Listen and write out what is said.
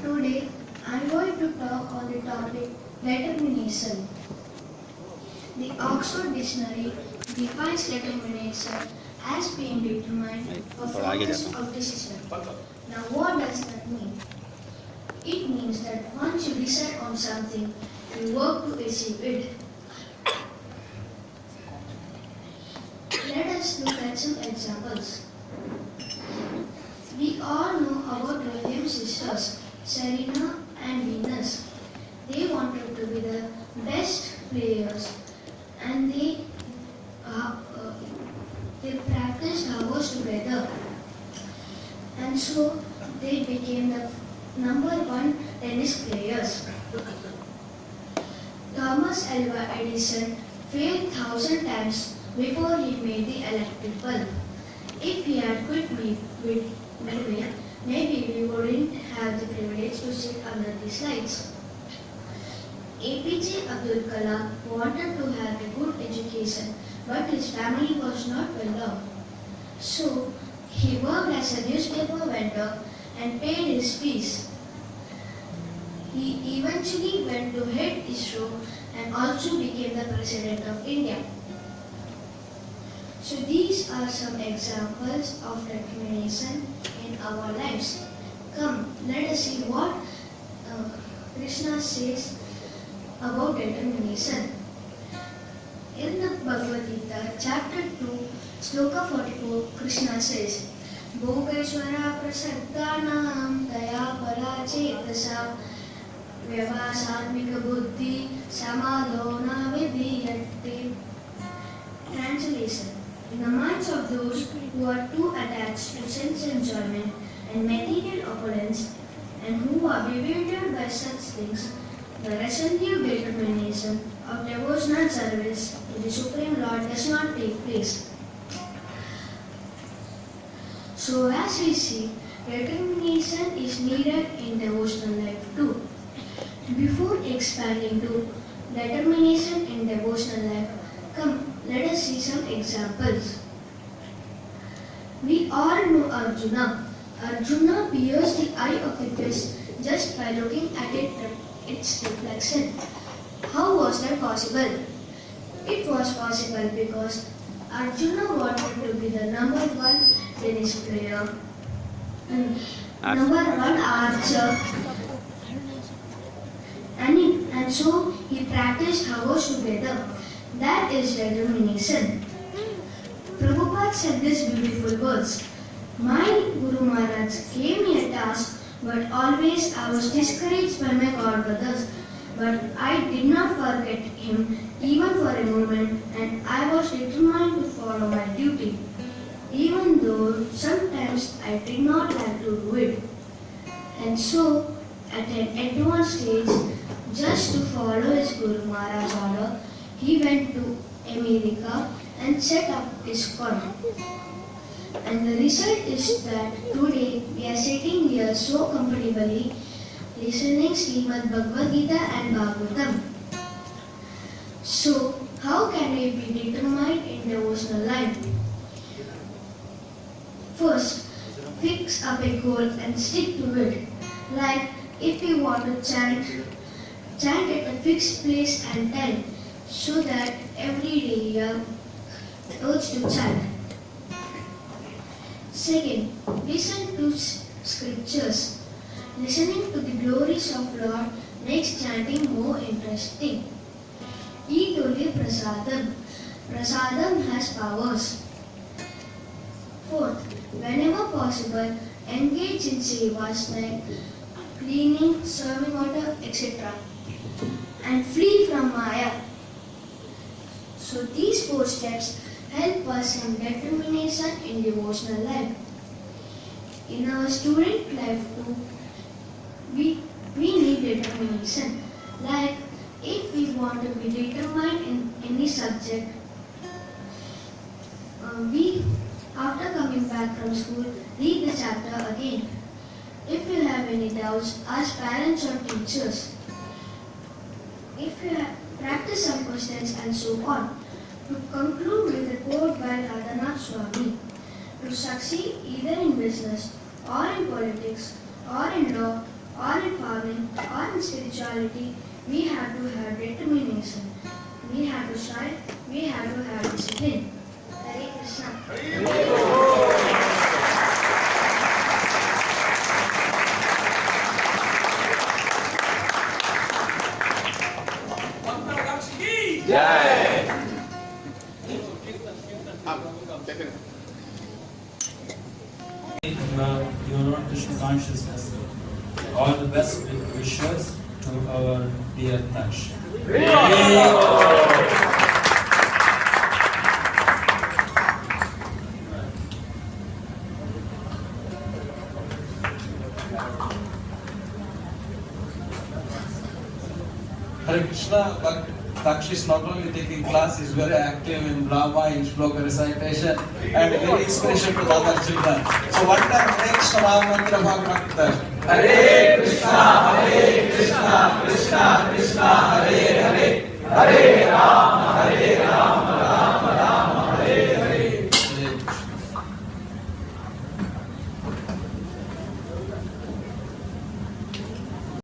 Today, I am going to talk on the topic determination. The Oxford Dictionary defines determination as being determined or focus of decision. Now, what does that mean? It means that once you decide on something, you work to achieve it. Let us look at some examples. We all know about Williams sisters, Serena and Venus. They wanted to be the best players and they practiced hours together. And so they became the #1 tennis players. Thomas Alva Edison failed 1,000 times before he made the electric bulb. If he had quit midway, maybe we wouldn't have the privilege to sit under these lights. APJ Abdul Kalam wanted to have a good education, but his family was not well off. So he worked as a newspaper vendor and paid his fees. He eventually went to head ISRO and also became the President of India. So these are some examples of determination in our lives. Come, let us see what Krishna says about determination. In the Bhagavad Gita, chapter 2, sloka 44, Krishna says, Bhogeshwara prasadanam daya paracetasa vyavasatmika buddhi samadhona vidhiyate. Translation. In the minds of those who are too attached to sense enjoyment and material opulence and who are bewildered by such things, the resolute determination of devotional service to the Supreme Lord does not take place. So as we see, determination is needed in devotional life too. Before expanding to determination in devotional life, come, let us see some examples. We all know Arjuna. Arjuna pierced the eye of the fish just by looking at its reflection. How was that possible? It was possible because Arjuna wanted to be the #1 tennis player and #1 archer, and so he practiced hours together. That is determination. Prabhupada said these beautiful words. My Guru Maharaj gave me a task, but always I was discouraged by my God brothers. But I did not forget him even for a moment, and I was determined to follow my duty, even though sometimes I did not like to do it. And so, at an advanced stage, just to follow his Guru Maharaj's order, he went to America and set up ISKCON. And the result is that today we are sitting here so comfortably listening Srimad Bhagavad Gita and Bhagavatam. So, how can we be determined in devotional life? First, fix up a goal and stick to it. Like if you want to chant at a fixed place and time, so that every day you are urged to chant. Second, listen to scriptures. Listening to the glories of Lord makes chanting more interesting. Eat only prasadam. Prasadam has powers. Fourth, whenever possible, engage in sevas like cleaning, serving water, etc. and flee from Maya. So these 4 steps help us in determination in devotional life. In our student life too, we need determination. Like if we want to be determined in any subject, we after coming back from school read the chapter again. If you have any doubts, ask parents or teachers. If you have practice some questions and so on. To conclude with a quote by Radhanath Swami, to succeed either in business or in politics or in law or in farming, or in spirituality, we have to have determination. We have to strive. We have to have discipline. Hare Krishna. Jai. Your own Krishna consciousness. All the best wishes to our dear Tash. Hare Krishna, but Daksh is not only taking class, he is very active in drama, in shloka recitation, and very inspiration to other children. So one time, Hare Krishna Ram Mantra Bhagavad Hare Krishna, Krishna Krishna, Hare Hare, Hare Ram.